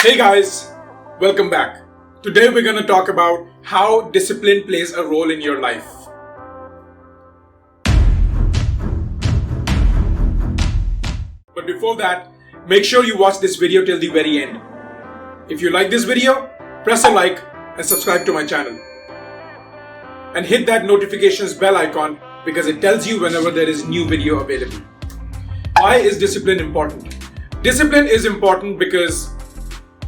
Hey guys, welcome back. Today we're going to talk about how discipline plays a role in your life. But before that, make sure you watch this video till the very end. If you like this video, press a like and subscribe to my channel. And hit that notifications bell icon because it tells you whenever there is new video available. Why is discipline important? Discipline is important because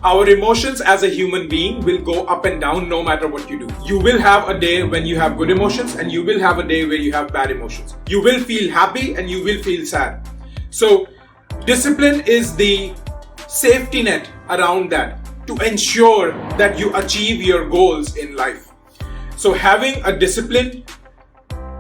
our emotions as a human being will go up and down no matter what you do. You will have a day when you have good emotions and you will have a day where you have bad emotions. You will feel happy and you will feel sad. So discipline is the safety net around that to ensure that you achieve your goals in life. So having a discipline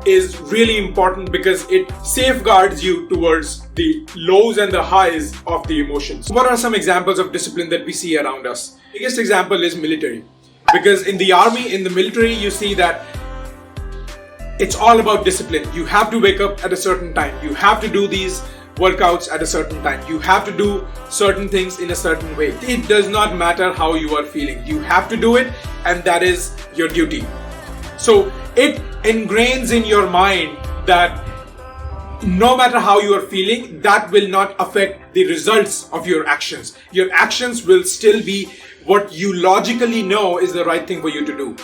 is really important because it safeguards you towards the lows and the highs of the emotions. What are some examples of discipline that we see around us? Biggest example is military. Because in the army, in the military, you see that it's all about discipline. You have to wake up at a certain time. You have to do these workouts at a certain time. You have to do certain things in a certain way. It does not matter how you are feeling. You have to do it, and that is your duty. So it ingrains in your mind that no matter how you are feeling, that will not affect the results of your actions. Your actions will still be what you logically know is the right thing for you to do.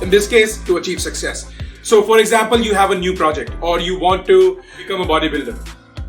In this case, to achieve success. So for example, you have a new project or you want to become a bodybuilder.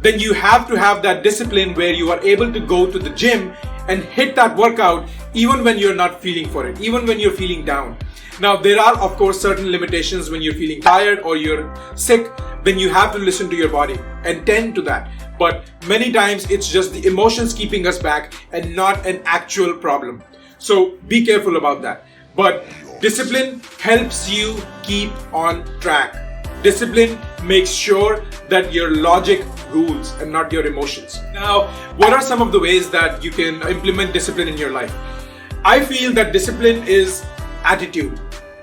Then you have to have that discipline where you are able to go to the gym and hit that workout even when you're not feeling for it, even when you're feeling down. Now, there are, of course, certain limitations when you're feeling tired or you're sick, then you have to listen to your body and tend to that. But many times it's just the emotions keeping us back and not an actual problem. So be careful about that. But discipline helps you keep on track. Discipline makes sure that your logic rules and not your emotions. Now, what are some of the ways that you can implement discipline in your life? I feel that discipline is attitude.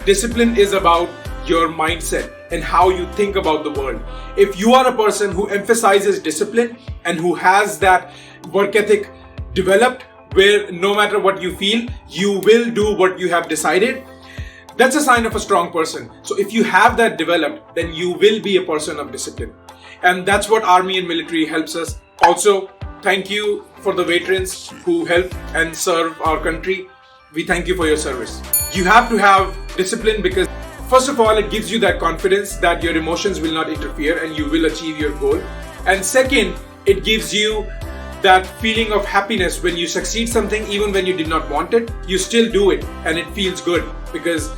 Discipline is about your mindset and how you think about the world. If you are a person who emphasizes discipline and who has that work ethic developed where no matter what you feel, you will do what you have decided, that's a sign of a strong person. So if you have that developed, then you will be a person of discipline. And that's what army and military helps us. Also, thank you for the veterans who help and serve our country. We thank you for your service. You have to have discipline because first of all, it gives you that confidence that your emotions will not interfere and you will achieve your goal. And second, it gives you that feeling of happiness when you succeed something, even when you did not want it, you still do it and it feels good because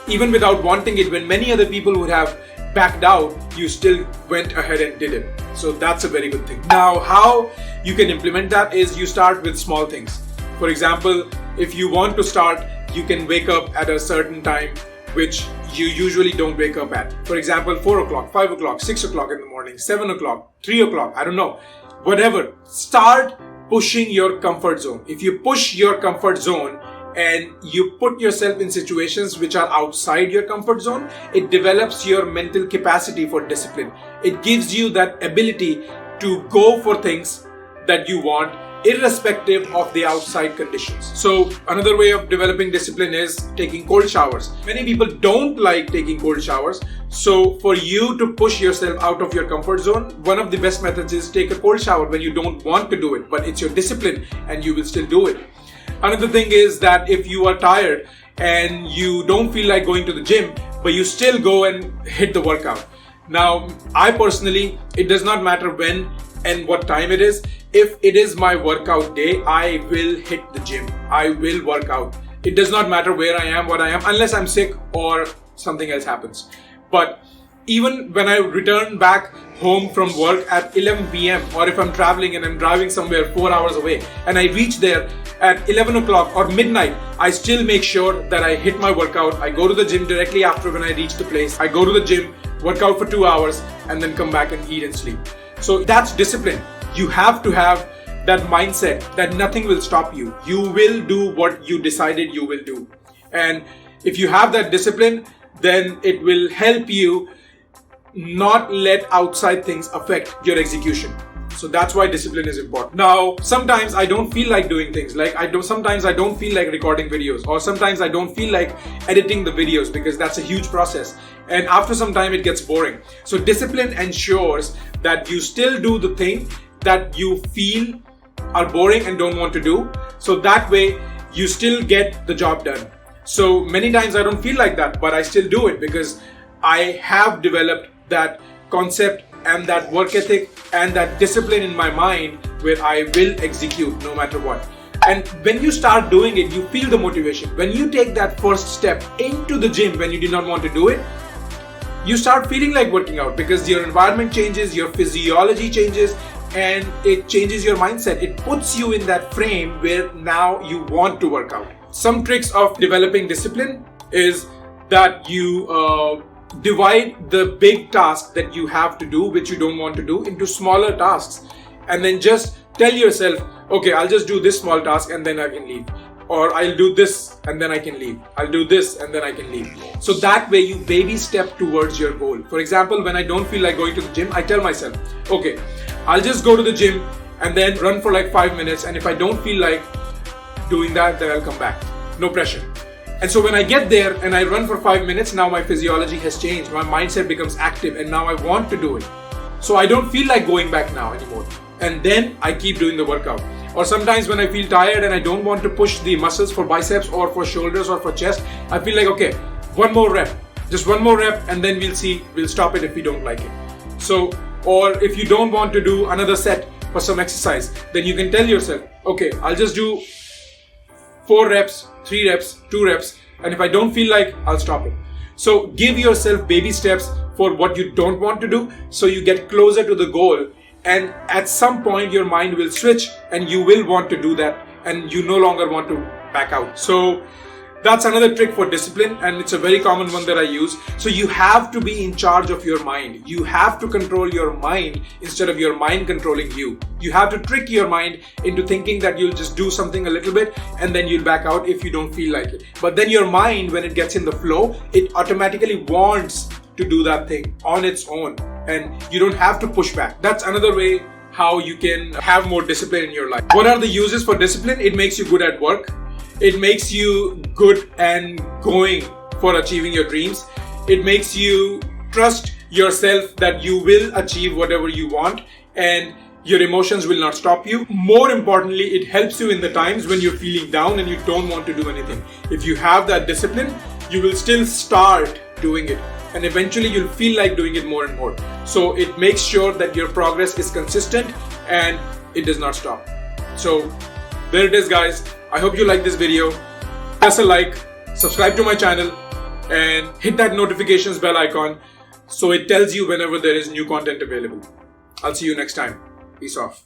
even without wanting it, when many other people would have backed out, you still went ahead and did it. So that's a very good thing. Now, how you can implement that is you start with small things. For example, if you want to start, you can wake up at a certain time which you usually don't wake up at. For example, 4 o'clock, 5 o'clock, 6 o'clock in the morning, 7 o'clock, 3 o'clock, I don't know. Whatever. Start pushing your comfort zone. If you push your comfort zone and you put yourself in situations which are outside your comfort zone, it develops your mental capacity for discipline. It gives you that ability to go for things that you want irrespective of the outside conditions. So another way of developing discipline is taking cold showers. Many people don't like taking cold showers. So for you to push yourself out of your comfort zone, one of the best methods is take a cold shower when you don't want to do it, but it's your discipline and you will still do it. Another thing is that if you are tired and you don't feel like going to the gym, but you still go and hit the workout. Now, I personally, it does not matter when and what time it is. If it is my workout day, I will hit the gym. I will work out. It does not matter where I am, what I am, unless I'm sick or something else happens. But even when I return back home from work at 11 p.m. or if I'm traveling and I'm driving somewhere 4 hours away and I reach there at 11 o'clock or midnight, I still make sure that I hit my workout. I go to the gym directly after when I reach the place. I go to the gym, work out for 2 hours and then come back and eat and sleep. So that's discipline. You have to have that mindset that nothing will stop you. You will do what you decided you will do. And if you have that discipline, then it will help you not let outside things affect your execution. So that's why discipline is important. Now, sometimes I don't feel like doing things. Sometimes I don't feel like recording videos, or sometimes I don't feel like editing the videos, because that's a huge process. And after some time it gets boring. So discipline ensures that you still do the thing that you feel are boring and don't want to do. So that way you still get the job done. So many times I don't feel like that, but I still do it because I have developed that concept and that work ethic and that discipline in my mind where I will execute no matter what. And when you start doing it, you feel the motivation. When you take that first step into the gym when you did not want to do it, you start feeling like working out because your environment changes, your physiology changes, and it changes your mindset. It puts you in that frame where now you want to work out. Some tricks of developing discipline is that you divide the big task that you have to do, which you don't want to do, into smaller tasks. And then just tell yourself, okay, I'll just do this small task and then I can leave. Or I'll do this and then I can leave. I'll do this and then I can leave. So that way you baby step towards your goal. For example, when I don't feel like going to the gym, I tell myself, okay, I'll just go to the gym and then run for like 5 minutes. And if I don't feel like doing that, then I'll come back. No pressure. And so when I get there and I run for 5 minutes, now my physiology has changed. My mindset becomes active and now I want to do it. So I don't feel like going back now anymore. And then I keep doing the workout. Or sometimes when I feel tired and I don't want to push the muscles for biceps or for shoulders or for chest, I feel like, okay, one more rep, just one more rep, and then we'll stop it if we don't like it. So, or if you don't want to do another set for some exercise, then you can tell yourself, okay, I'll just do 4 reps, 3 reps, 2 reps, and if I don't feel like, I'll stop it. So give yourself baby steps for what you don't want to do so you get closer to the goal. And at some point your mind will switch and you will want to do that and you no longer want to back out. So that's another trick for discipline, and it's a very common one that I use. So you have to be in charge of your mind. You have to control your mind instead of your mind controlling you. You have to trick your mind into thinking that you'll just do something a little bit and then you'll back out if you don't feel like it. But then your mind, when it gets in the flow, it automatically wants to do that thing on its own, and you don't have to push back. That's another way how you can have more discipline in your life. What are the uses for discipline? It makes you good at work. It makes you good and going for achieving your dreams. It makes you trust yourself that you will achieve whatever you want and your emotions will not stop you. More importantly, it helps you in the times when you're feeling down and you don't want to do anything. If you have that discipline, you will still start doing it. And eventually you'll feel like doing it more and more. So it makes sure that your progress is consistent and it does not stop. So there it is, guys. I hope you like this video. Press a like, subscribe to my channel, and hit that notifications bell icon so it tells you whenever there is new content available. I'll see you next time. Peace off.